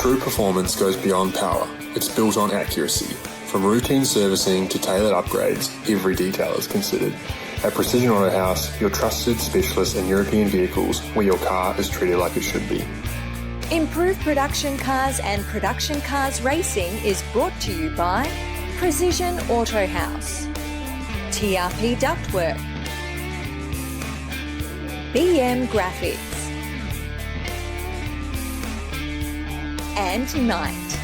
True performance goes beyond power. It's built on accuracy. From routine servicing to tailored upgrades, every detail is considered. At Precision Auto House, your trusted specialist in European vehicles, where your car is treated like it should be. Improved Production Cars and Production Cars Racing is brought to you by Precision Auto House, TRP Ductwork, BM Graphics, and Knight.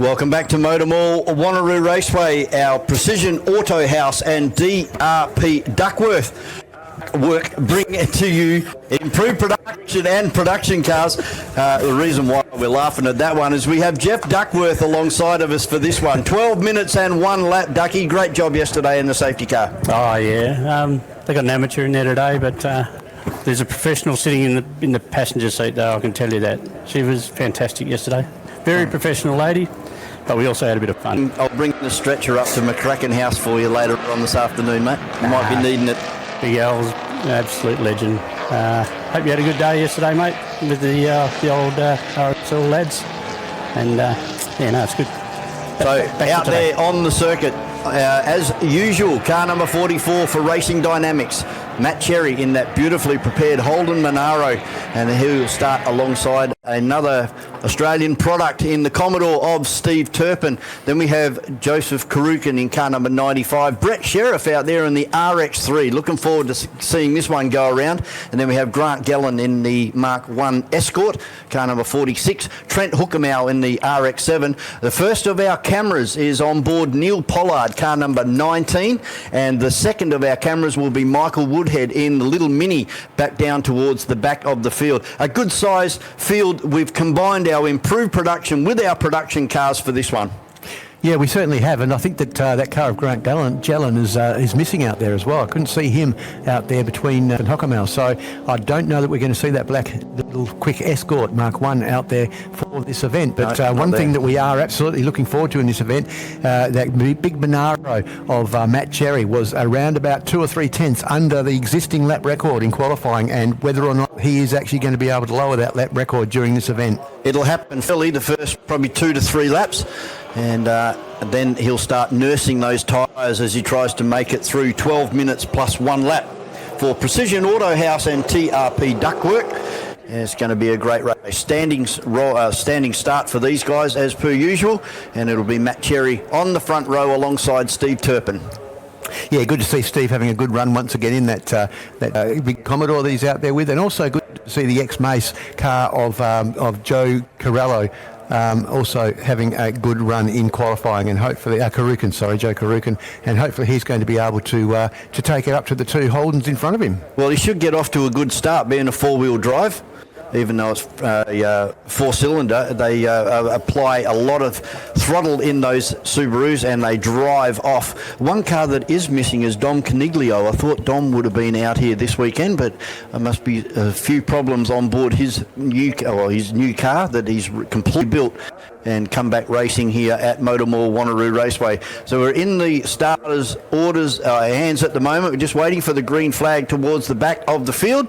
Welcome back to Motormall, Wanneroo Raceway, our Precision Auto House and DRP Duckworth work bring it to you improved production and production cars. The reason why we're laughing at that one is we have Jeff Duckworth alongside of us for this one. 12 minutes and 1 lap, Ducky. Great job yesterday in the safety car. Oh yeah, they got an amateur in there today, but there's a professional sitting in the passenger seat though, I can tell you that. She was fantastic yesterday. Very professional lady, but we also had a bit of fun. I'll bring the stretcher up to McCracken House for you later on this afternoon, mate. You might be needing it. Big Al's an absolute legend. Hope you had a good day yesterday, mate, with the old RSL lads. And yeah, no, it's good. So out there on the circuit, as usual, car number 44 for Racing Dynamics. Matt Cherry in that beautifully prepared Holden Monaro, and he'll start alongside another Australian product in the Commodore of Steve Turpin. Then we have Joseph Karukin in car number 95. Brett Sheriff out there in the RX3. Looking forward to seeing this one go around. And then we have Grant Gellan in the Mark 1 Escort, car number 46. Trent Hookemow in the RX7. The first of our cameras is on board Neil Pollard, car number 19. And the second of our cameras will be Michael Woodhead in the little Mini back down towards the back of the field. A good sized field. We've combined our improved production with our production cars for this one. Yeah, we certainly have, and I think that that car of Grant Gellan is missing out there as well. I couldn't see him out there between and Hockermel, so I don't know that we're going to see that black little quick Escort Mark 1 out there for this event. But one thing that we are absolutely looking forward to in this event, that big Monaro of Matt Cherry was around about 2 or 3 tenths under the existing lap record in qualifying, and whether or not he is actually going to be able to lower that lap record during this event. It'll happen fairly the first probably 2 to 3 laps. And then he'll start nursing those tyres as he tries to make it through 12 minutes plus 1 lap. For Precision Auto House and TRP Ductwork, it's going to be a great race. Standing start for these guys as per usual, and it'll be Matt Cherry on the front row alongside Steve Turpin. Yeah, good to see Steve having a good run once again in that big Commodore that he's out there with, and also good to see the ex-Mace car of Joe Corallo also having a good run in qualifying, and hopefully Joe Karukin, and hopefully he's going to be able to take it up to the 2 Holdens in front of him. Well, he should get off to a good start, being a 4-wheel drive. Even though it's a 4-cylinder, they apply a lot of throttle in those Subarus and they drive off. One car that is missing is Dom Coniglio. I thought Dom would have been out here this weekend, but there must be a few problems on board his new car that he's completely built and come back racing here at Motormall Wanneroo Raceway. So we're in the starters' orders hands at the moment. We're just waiting for the green flag towards the back of the field,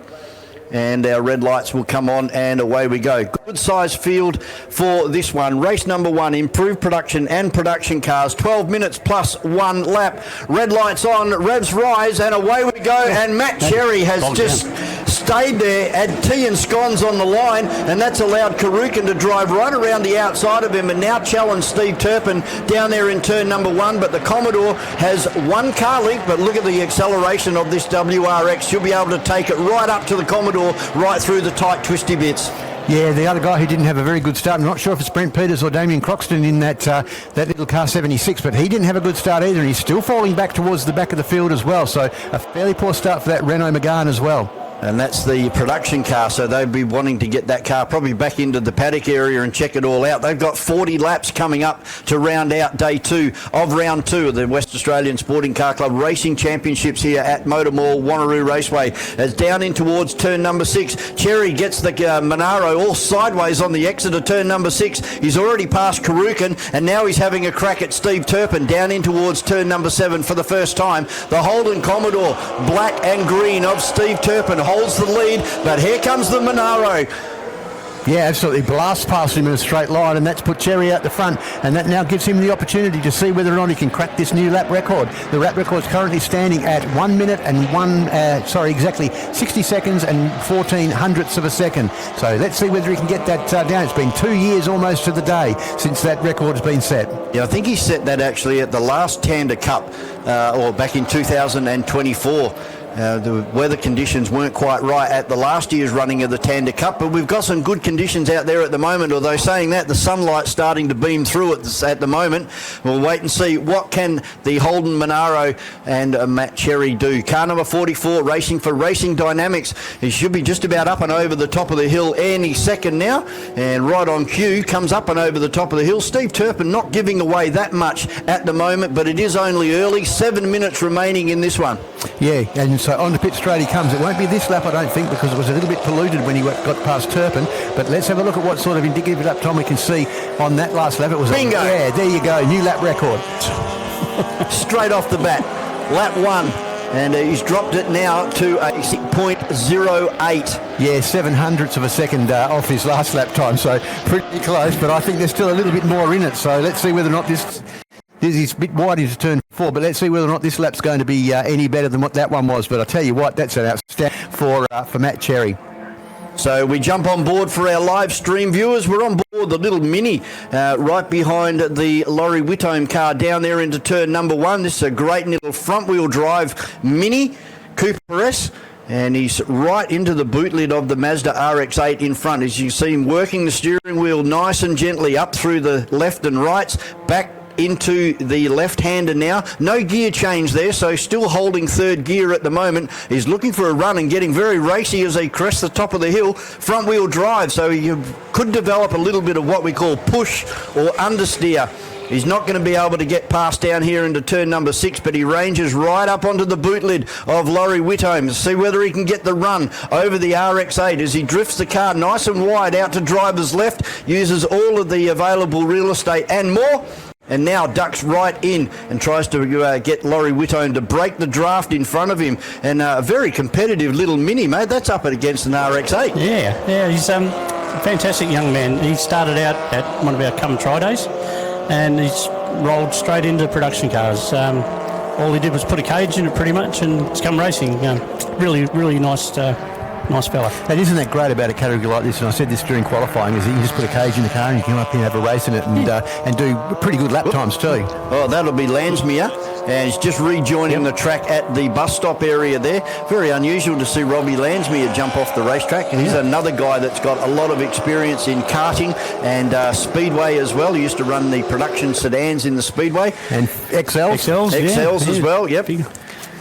and our red lights will come on and away we go. Good size field for this one. Race number 1, improved production and production cars, 12 minutes plus 1 lap. Red lights on, revs rise, and away we go. And Matt Cherry has just stayed there, had tea and scones on the line, and that's allowed Karukin to drive right around the outside of him and now challenge Steve Turpin down there in turn number 1. But the Commodore has 1 car length, but look at the acceleration of this WRX. She'll be able to take it right up to the Commodore, right through the tight twisty bits. Yeah, the other guy who didn't have a very good start, I'm not sure if it's Brent Peters or Damien Croxton in that little car 76, but he didn't have a good start either, and he's still falling back towards the back of the field as well, so a fairly poor start for that Renault Megane as well. And that's the production car, so they'd be wanting to get that car probably back into the paddock area and check it all out. They've got 40 laps coming up to round out day 2 of round 2 of the West Australian Sporting Car Club Racing Championships here at Motormall Wanneroo Raceway. As down in towards turn number 6, Cherry gets the Monaro all sideways on the exit of turn number 6. He's already passed Karukin, and now he's having a crack at Steve Turpin down in towards turn number 7 for the first time. The Holden Commodore, black and green of Steve Turpin, holds the lead, but here comes the Monaro. Yeah, absolutely. Blasts past him in a straight line, and that's put Cherry out the front, and that now gives him the opportunity to see whether or not he can crack this new lap record. The lap record is currently standing at 1 minute and exactly 60 seconds and 14 hundredths of a second. So let's see whether he can get that down. It's been 2 years almost to the day since that record has been set. Yeah, I think he set that actually at the last Tander Cup, or back in 2024. The weather conditions weren't quite right at the last year's running of the Tander Cup, but we've got some good conditions out there at the moment, although saying that, the sunlight's starting to beam through at the moment. We'll wait and see what can the Holden Monaro and Matt Cherry do. Car number 44 racing for Racing Dynamics. He should be just about up and over the top of the hill any second now, and right on cue comes up and over the top of the hill. Steve Turpin not giving away that much at the moment, but it is only early. 7 minutes remaining in this one. Yeah, and so on to pit straight he comes. It won't be this lap, I don't think, because it was a little bit polluted when he got past Turpin. But let's have a look at what sort of indicative lap time we can see on that last lap. It was bingo. Yeah, there you go, new lap record. Straight off the bat, lap 1. And he's dropped it now to a 6.08. Yeah, 7 hundredths of a second off his last lap time, so pretty close. But I think there's still a little bit more in it. So let's see whether or not this is a bit wide into turn 4, but let's see whether or not this lap's going to be any better than what that one was. But I tell you what, that's an outstanding for Matt Cherry. So we jump on board for our live stream viewers. We're on board the little Mini right behind the Laurie Whitome car down there into turn number 1. This is a great little front-wheel drive Mini Cooper S. And he's right into the boot lid of the Mazda RX-8 in front. As you can see him working the steering wheel nice and gently up through the left and rights, back into the left-hander now. No gear change there, so still holding third gear at the moment. He's looking for a run and getting very racy as they crest the top of the hill. Front-wheel drive, so you could develop a little bit of what we call push or understeer. He's not going to be able to get past down here into turn number 6, but he ranges right up onto the boot lid of Laurie Whitome to see whether he can get the run over the RX-8 as he drifts the car nice and wide out to driver's left, uses all of the available real estate and more, and now ducks right in and tries to get Laurie Whitome to break the draft in front of him. And a very competitive little Mini, mate. That's up against an RX-8. Yeah, he's a fantastic young man. He started out at one of our Come and Try days, and he's rolled straight into production cars. All he did was put a cage in it pretty much, and it's come racing. Really nice fella. And isn't that great about a category like this? And I said this during qualifying, is that you can just put a cage in the car and you can come up here and have a race in it and do pretty good lap times too. Oh, that'll be Landsmere. And he's just rejoining the track at the bus stop area there. Very unusual to see Robbie Landsmere jump off the racetrack. And he's another guy that's got a lot of experience in karting and speedway as well. He used to run the production sedans in the speedway. And XLs as well, yep.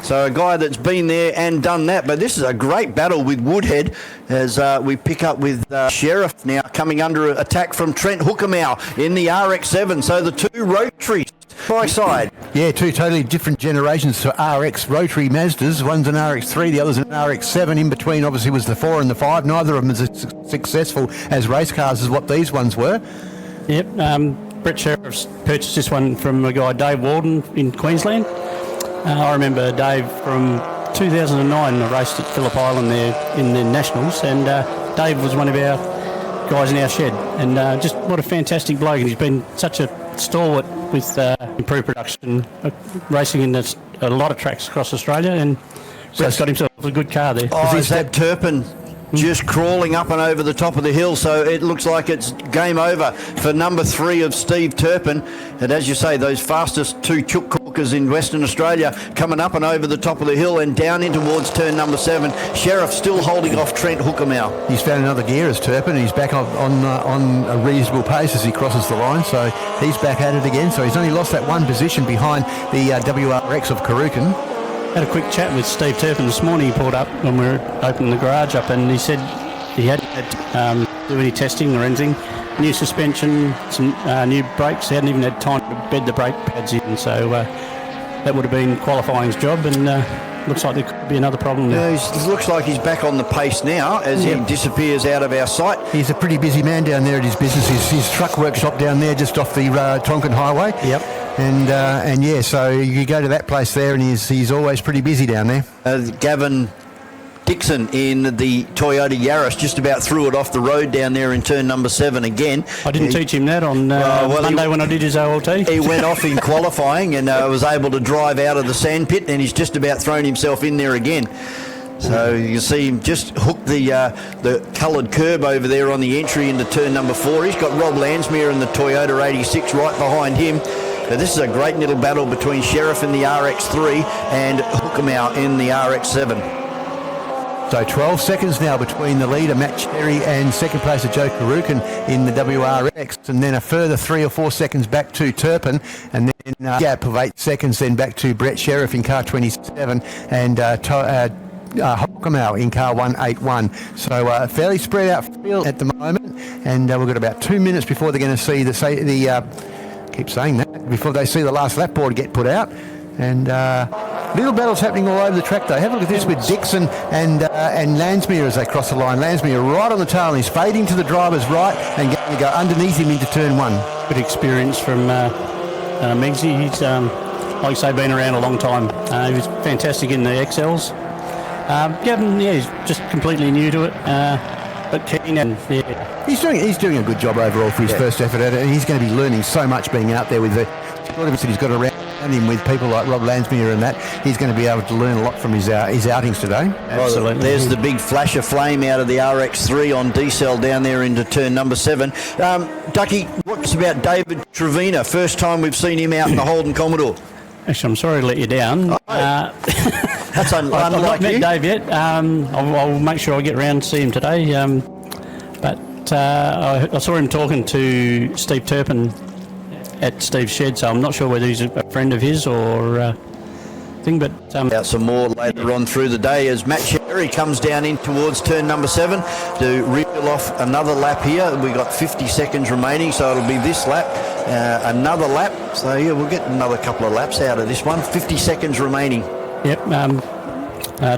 So a guy that's been there and done that. But this is a great battle with Woodhead as we pick up with Sheriff now coming under attack from Trent Hookermow in the RX-7. So the two rotaries by side. Yeah, two totally different generations to RX rotary Mazdas. One's an RX-3, the other's an RX-7. In between, obviously, was the 4 and the 5. Neither of them is as successful as race cars as what these ones were. Yep, Brett Sheriff's purchased this one from a guy, Dave Walden, in Queensland. I remember Dave from 2009. I raced at Phillip Island there in the Nationals, and Dave was one of our guys in our shed. And just what a fantastic bloke. And he's been such a stalwart with improved production, racing in a lot of tracks across Australia. And Brett's got himself a good car there. Oh, is that Turpin just crawling up and over the top of the hill, so it looks like it's game over for number 3 of Steve Turpin. And as you say, those fastest two chook corkers in Western Australia coming up and over the top of the hill and down in towards turn number 7. Sheriff still holding off Trent Hookermow. He's found another gear as Turpin, and he's back on a reasonable pace as he crosses the line, so he's back at it again. So he's only lost that one position behind the WRX of Karukan. Had a quick chat with Steve Turpin this morning. He pulled up when we were opening the garage up, and he said he hadn't had do any testing or anything. New suspension, some new brakes. He hadn't even had time to bed the brake pads in, so that would have been qualifying's job, and looks like there could be another problem there. Yeah, it looks like he's back on the pace now as he disappears out of our sight. He's a pretty busy man down there at his business. His truck workshop down there just off the Tonkin Highway. Yep. And yeah, so you go to that place there, and he's always pretty busy down there. Gavin Dixon in the Toyota Yaris just about threw it off the road down there in turn number 7 again. I didn't teach him that on Monday when I did his OLT. He went off in qualifying and was able to drive out of the sand pit, and he's just about thrown himself in there again. So you can see him just hook the coloured curb over there on the entry into turn number 4. He's got Rob Landsmere in the Toyota 86 right behind him. Now, this is a great little battle between Sheriff in the RX3 and Hookamau in the RX7. So 12 seconds now between the leader, Matt Cherry, and second placer, Joe Karukin in the WRX, and then a further 3 or 4 seconds back to Turpin, and then a gap of 8 seconds then back to Brett Sheriff in car 27, and Hockamau in car 181. So fairly spread out field at the moment, and we've got about 2 minutes before they're going to see keep saying that, before they see the last lap board get put out. And little battles happening all over the track though. Have a look at this with Dixon and Landsmere as they cross the line. Landsmere right on the tail, and he's fading to the driver's right and going to go underneath him into turn 1. Good experience from Megsy. He's, like I say, been around a long time. He was fantastic in the XLs. He's just completely new to it, but keen, and He's doing a good job overall for his first effort at it, and he's going to be learning so much being out there with the that he's got around him with people like Rob Landsmere and that. He's going to be able to learn a lot from his outings today. Absolutely. There's the big flash of flame out of the RX3 on D-Cell down there into turn number 7. Ducky, what's about David Trevina? First time we've seen him out in the Holden Commodore. Actually, I'm sorry to let you down. That's I've not unlike met you. Dave yet. I'll make sure I get around to see him today. But I saw him talking to Steve Turpin at Steve's shed, so I'm not sure whether he's a friend of his or thing. But out some more later on through the day as Matt Cherry comes down in towards turn number 7 to reel off another lap here. We've got 50 seconds remaining, so it'll be this lap, another lap. So yeah, we'll get another couple of laps out of this one. 50 seconds remaining. Yep.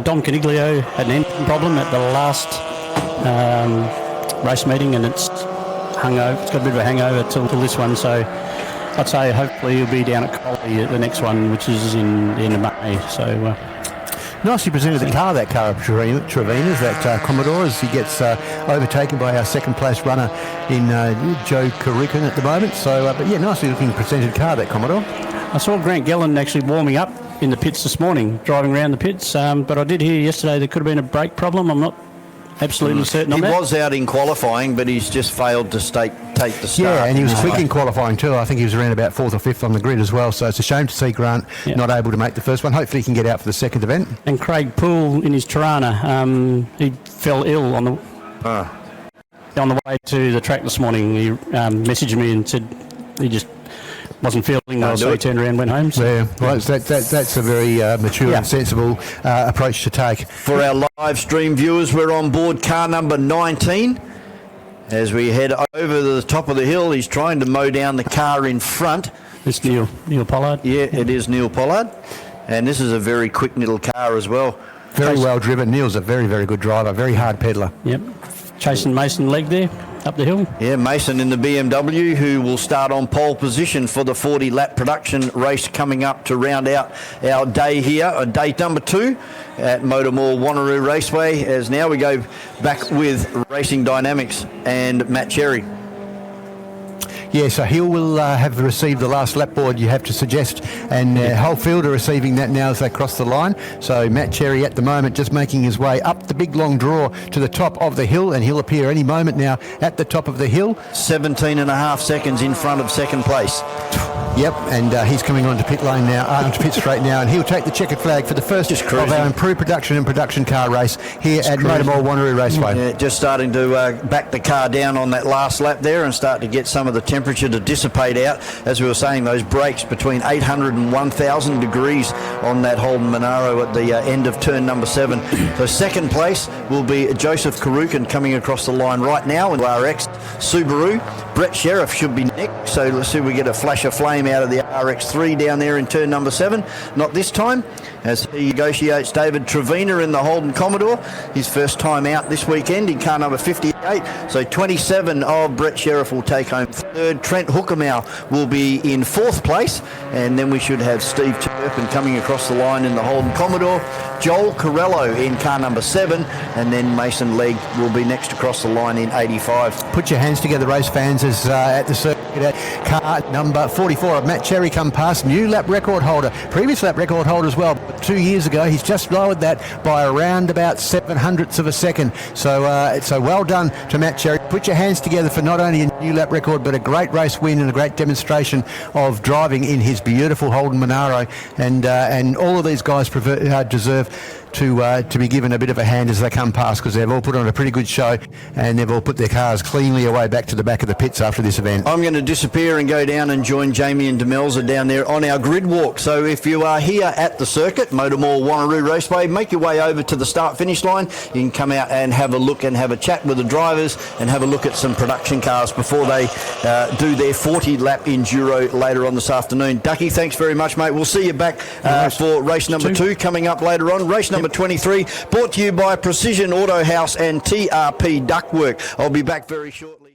Dom Caniglio had an engine problem at the last race meeting, and it's hungover. It's got a bit of a hangover till this one. So I'd say hopefully he'll be down at Collie at the next one, which is in the end of May. So nicely presented the car, that car of Trevina's, that Commodore, as he gets overtaken by our second place runner in Joe Karukin at the moment. So, but yeah, nicely looking presented car, that Commodore. I saw Grant Gellan actually warming up in the pits this morning, driving around the pits. But I did hear yesterday there could have been a brake problem. I'm not absolutely certain on that. He was out in qualifying, but he's just failed to take the start. Yeah, and he was quick in qualifying too. I think he was around about 4th or 5th on the grid as well. So it's a shame to see Grant not able to make the first one. Hopefully he can get out for the second event. And Craig Poole in his Tirana, he fell ill on the way to the track this morning. He messaged me and said he just wasn't feeling well, so he turned around and went home. So. Yeah, well, that's a very mature and sensible approach to take. For our live stream viewers, we're on board car number 19. As we head over to the top of the hill, he's trying to mow down the car in front. It's Neil Pollard. Yeah, it is Neil Pollard. And this is a very quick little car as well. Very well driven. Neil's a very, very good driver, very hard peddler. Yep. Chasing Mason Legg there up the hill. Yeah, Mason in the BMW, who will start on pole position for the 40-lap production race coming up to round out our day here, day number 2 at Motormall Wanneroo Raceway, as now we go back with Racing Dynamics and Matt Cherry. Yeah, so he will have received the last lap board, you have to suggest, and whole field are receiving that now as they cross the line. So Matt Cherry at the moment just making his way up the big long draw to the top of the hill, and he'll appear any moment now at the top of the hill. 17.5 seconds in front of second place. Yep, and he's coming onto pit lane now, onto pit straight now, and he'll take the checkered flag for the first of our improved production and production car race here at Motormall Wanneroo Raceway. Yeah, just starting to back the car down on that last lap there and start to get some of the temperature to dissipate out. As we were saying, those brakes between 800 and 1,000 degrees on that Holden Monaro at the end of turn number 7. So second place will be Joseph Karukin coming across the line right now in RX Subaru. Brett Sheriff should be next, so let's see if we get a flash of flame out of the RX3 down there in turn number 7. Not this time, as he negotiates David Trevina in the Holden Commodore. His first time out this weekend in car number 58. So 27 of Brett Sheriff will take home third. Trent Hookamau will be in 4th place, and then we should have Steve And coming across the line in the Holden Commodore, Joel Corello in car number 7, and then Mason Legg will be next across the line in 85. Put your hands together, race fans, as at the circuit car number 44 of Matt Cherry come past, new lap record holder, previous lap record holder as well. 2 years ago, he's just lowered that by around about 7/100ths of a second. So well done to Matt Cherry. Put your hands together for not only a new lap record, but a great race win and a great demonstration of driving in his beautiful Holden Monaro. And all of these guys deserve to be given a bit of a hand as they come past, because they've all put on a pretty good show and they've all put their cars cleanly away back to the back of the pits after this event. I'm going to disappear and go down and join Jamie and Demelza down there on our grid walk. So if you are here at the circuit, Motormall Wanneroo Raceway, make your way over to the start-finish line. You can come out and have a look and have a chat with the drivers and have a look at some production cars before they do their 40-lap enduro later on this afternoon. Ducky, thanks very much, mate. We'll see you back for race number 2 coming up later on. Race number 23, brought to you by Precision Auto House and TRP Ductwork. I'll be back very shortly.